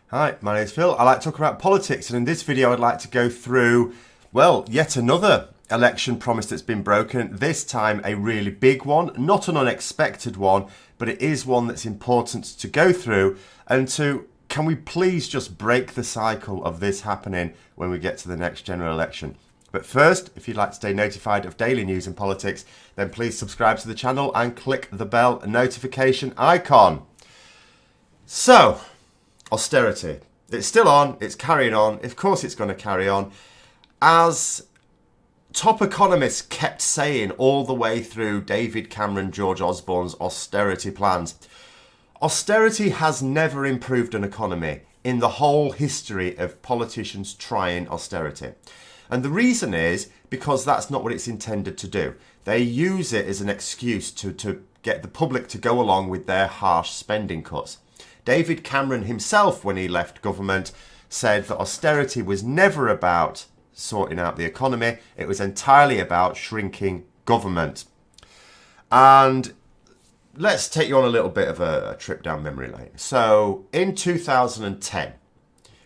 Hi, my name's Phil. I like to talk about politics, and in this video I'd like to go through, well, yet another election promise that's been broken. This time a really big one, not an unexpected one, but it is one that's important to go through and can we please just break the cycle of this happening when we get to the next general election. But first, if you'd like to stay notified of daily news and politics, then please subscribe to the channel and click the bell notification icon. So, austerity. It's still on, it's carrying on, of course it's going to carry on. As top economists kept saying all the way through David Cameron, George Osborne's austerity plans, austerity has never improved an economy in the whole history of politicians trying austerity. And the reason is because that's not what it's intended to do. They use it as an excuse to get the public to go along with their harsh spending cuts. David Cameron himself, when he left government, said that austerity was never about sorting out the economy. It was entirely about shrinking government. And let's take you on a little bit of a trip down memory lane. So in 2010,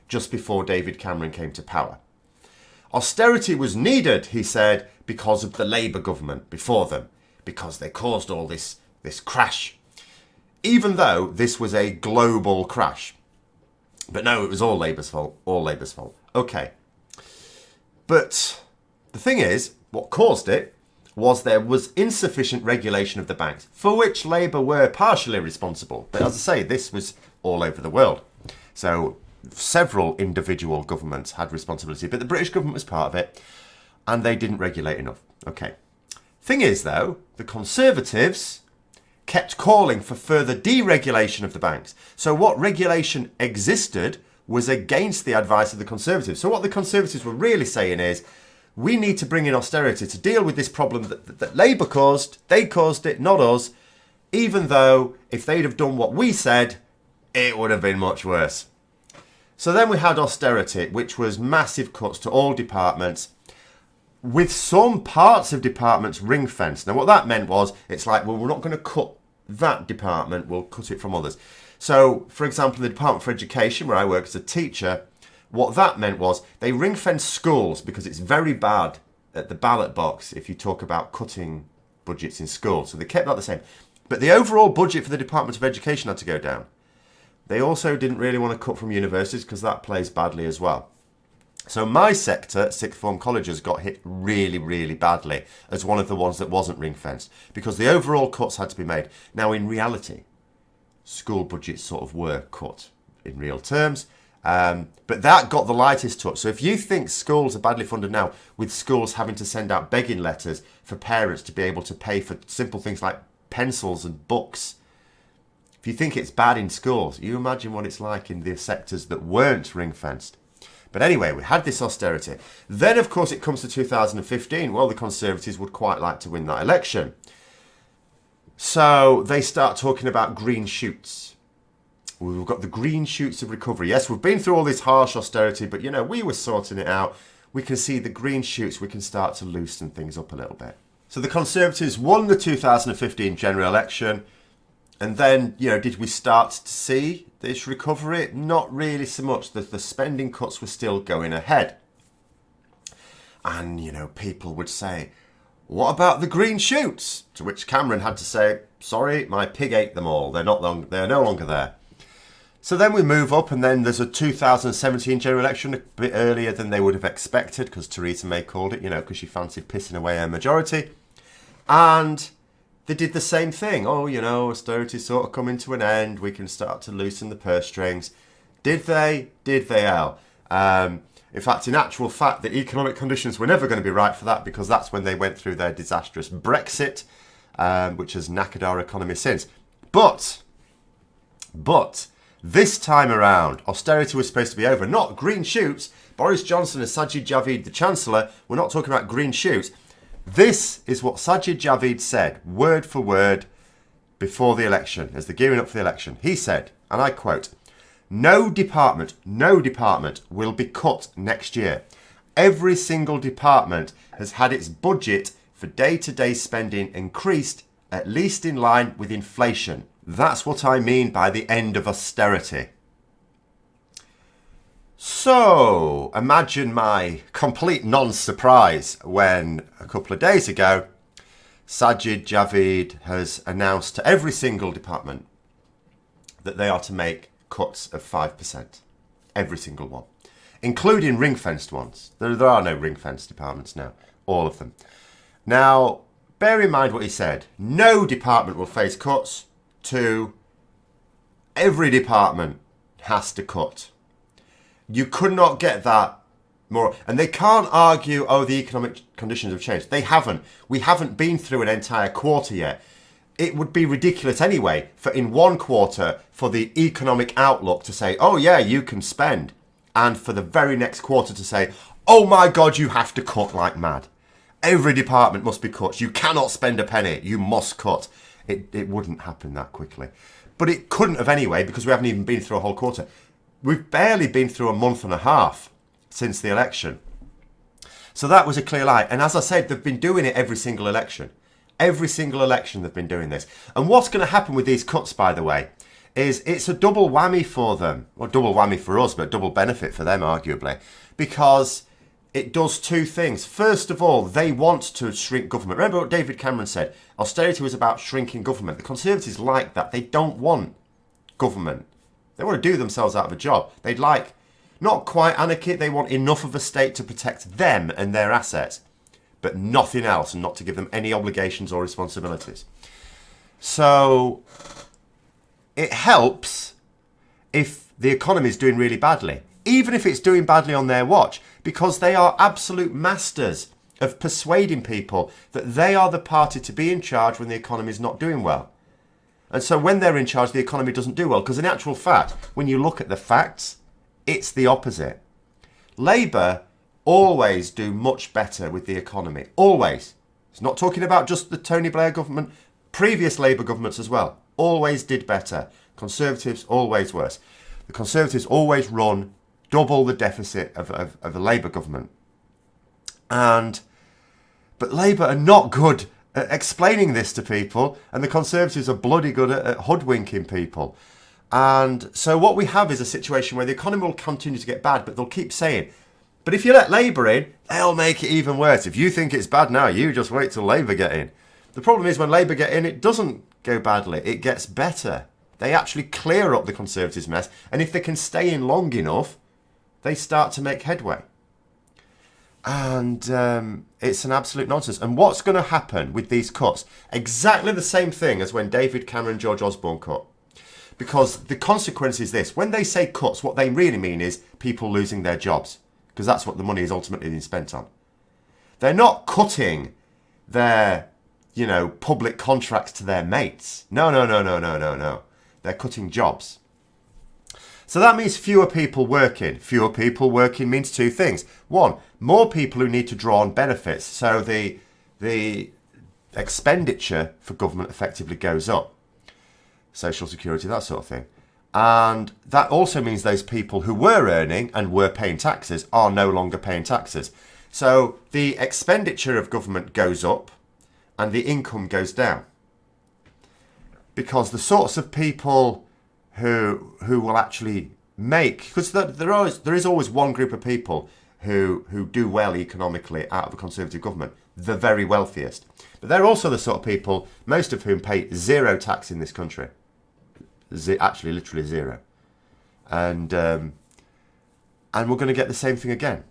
just before David Cameron came to power, austerity was needed, he said, because of the Labour government before them, because they caused all this crash. Even though this was a global crash. But no, it was all Labour's fault. All Labour's fault. Okay. But the thing is, what caused it was there was insufficient regulation of the banks, for which Labour were partially responsible. But as I say, this was all over the world. So several individual governments had responsibility, but the British government was part of it, and they didn't regulate enough. Okay. Thing is, though, the Conservatives kept calling for further deregulation of the banks. So what regulation existed was against the advice of the Conservatives. So what the Conservatives were really saying is, we need to bring in austerity to deal with this problem that Labour caused. They caused it, not us. Even though if they'd have done what we said, it would have been much worse. So then we had austerity, which was massive cuts to all departments, with some parts of departments ring-fenced. Now what that meant was, it's like, well, we're not going to cut that department, we'll cut it from others. So, for example, the Department for Education, where I work as a teacher, what that meant was they ring-fenced schools because it's very bad at the ballot box if you talk about cutting budgets in schools. So they kept that the same. But the overall budget for the Department of Education had to go down. They also didn't really want to cut from universities because that plays badly as well. So my sector, sixth form colleges, got hit really, really badly as one of the ones that wasn't ring-fenced because the overall cuts had to be made. Now, in reality, school budgets sort of were cut in real terms, but that got the lightest touch. So if you think schools are badly funded now, with schools having to send out begging letters for parents to be able to pay for simple things like pencils and books, if you think it's bad in schools, you imagine what it's like in the sectors that weren't ring-fenced. But anyway, we had this austerity. Then, of course, it comes to 2015. Well, the Conservatives would quite like to win that election. So they start talking about green shoots. We've got the green shoots of recovery. Yes, we've been through all this harsh austerity, but, you know, we were sorting it out. We can see the green shoots. We can start to loosen things up a little bit. So the Conservatives won the 2015 general election. And then, you know, did we start to see this recovery? Not really so much. The spending cuts were still going ahead. And, you know, people would say, what about the green shoots? To which Cameron had to say, sorry, my pig ate them all. They're no longer there. So then we move up, and then there's a 2017 general election, a bit earlier than they would have expected, because Theresa May called it, you know, because she fancied pissing away her majority. And they did the same thing. Oh, you know, austerity's sort of coming to an end. We can start to loosen the purse strings. Did they? Did they, Al? In fact, in actual fact, the economic conditions were never going to be right for that because that's when they went through their disastrous Brexit, which has knackered our economy since. But, this time around, austerity was supposed to be over. Not green shoots. Boris Johnson and Sajid Javid, the Chancellor, were not talking about green shoots. This is what Sajid Javid said, word for word, before the election, as they're gearing up for the election. He said, and I quote, no department will be cut next year. Every single department has had its budget for day-to-day spending increased, at least in line with inflation. That's what I mean by the end of austerity. So, imagine my complete non-surprise when a couple of days ago, Sajid Javid has announced to every single department that they are to make cuts of 5%. Every single one. Including ring-fenced ones. There are no ring-fenced departments now. All of them. Now, bear in mind what he said. No department will face cuts. 2, every department has to cut. You could not get that more. And they can't argue, oh, the economic conditions have changed. They haven't. We haven't been through an entire quarter yet. It would be ridiculous anyway for in one quarter for the economic outlook to say, oh yeah, you can spend. And for the very next quarter to say, oh my God, you have to cut like mad. Every department must be cut. You cannot spend a penny. You must cut. It wouldn't happen that quickly. But it couldn't have anyway because we haven't even been through a whole quarter. We've barely been through a month and a half since the election. So that was a clear lie. And as I said, they've been doing it every single election. Every single election they've been doing this. And what's going to happen with these cuts, by the way, is it's a double whammy for them. Well, double whammy for us, but double benefit for them, arguably. Because it does 2 things. First of all, they want to shrink government. Remember what David Cameron said? Austerity was about shrinking government. The Conservatives like that. They don't want government. They want to do themselves out of a job. They'd like, not quite anarchy, they want enough of a state to protect them and their assets, but nothing else, and not to give them any obligations or responsibilities. So it helps if the economy is doing really badly, even if it's doing badly on their watch, because they are absolute masters of persuading people that they are the party to be in charge when the economy is not doing well. And so when they're in charge, the economy doesn't do well, because in actual fact, when you look at the facts, it's the opposite. Labour always do much better with the economy. Always. It's not talking about just the Tony Blair government. Previous Labour governments as well. Always did better. Conservatives always worse. The Conservatives always run double the deficit of a Labour government. But Labour are not good at explaining this to people. And the Conservatives are bloody good at hoodwinking people. And so what we have is a situation where the economy will continue to get bad, but they'll keep saying, but if you let Labour in, they'll make it even worse. If you think it's bad now, you just wait till Labour get in. The problem is when Labour get in, it doesn't go badly. It gets better. They actually clear up the Conservatives' mess. And if they can stay in long enough, they start to make headway. And it's an absolute nonsense. And what's going to happen with these cuts? Exactly the same thing as when David Cameron and George Osborne cut. Because the consequence is this. When they say cuts, what they really mean is people losing their jobs. Because that's what the money is ultimately being spent on. They're not cutting their, public contracts to their mates. No. They're cutting jobs. So that means fewer people working. Fewer people working means 2 things. 1, more people who need to draw on benefits. So the expenditure for government effectively goes up. Social security, that sort of thing. And that also means those people who were earning and were paying taxes are no longer paying taxes. So the expenditure of government goes up and the income goes down. Because the sorts of people who will actually make, because there is always one group of people who do well economically out of a Conservative government, the very wealthiest. But they're also the sort of people, most of whom pay 0 tax in this country. Actually, literally 0. And we're going to get the same thing again.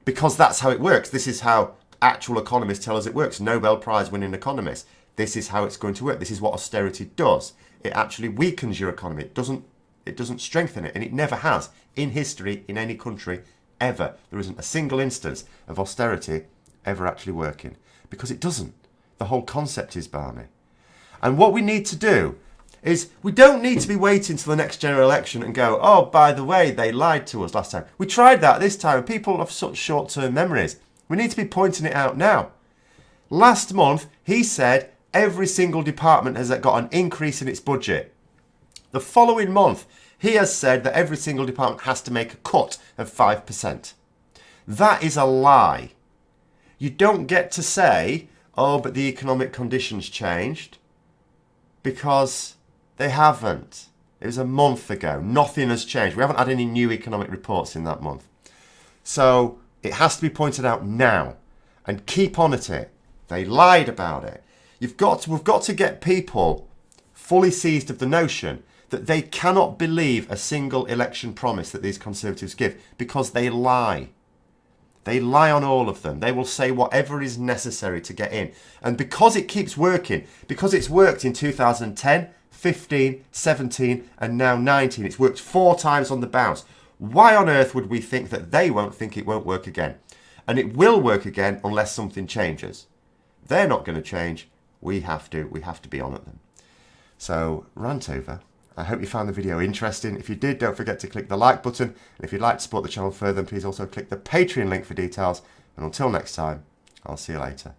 Because that's how it works. This is how actual economists tell us it works. Nobel Prize winning economists. This is how it's going to work. This is what austerity does. It actually weakens your economy. It doesn't strengthen it. And it never has in history in any country ever. There isn't a single instance of austerity ever actually working. Because it doesn't. The whole concept is balmy. And what we need to do is we don't need to be waiting till the next general election and go, oh, by the way, they lied to us last time. We tried that this time. People have such short-term memories. We need to be pointing it out now. Last month, he said every single department has got an increase in its budget. The following month, he has said that every single department has to make a cut of 5%. That is a lie. You don't get to say, oh, but the economic conditions changed, because they haven't. It was a month ago. Nothing has changed. We haven't had any new economic reports in that month. So it has to be pointed out now and keep on at it. They lied about it. We've got to get people fully seized of the notion that they cannot believe a single election promise that these Conservatives give because they lie. They lie on all of them. They will say whatever is necessary to get in. And because it keeps working, because it's worked in 2010, 15, 17 and now 19, it's worked 4 times on the bounce. Why on earth would we think that they won't think it won't work again? And it will work again unless something changes. They're not going to change. We have to be on at them. So, rant over. I hope you found the video interesting. If you did, don't forget to click the like button. And if you'd like to support the channel further, then please also click the Patreon link for details. And until next time, I'll see you later.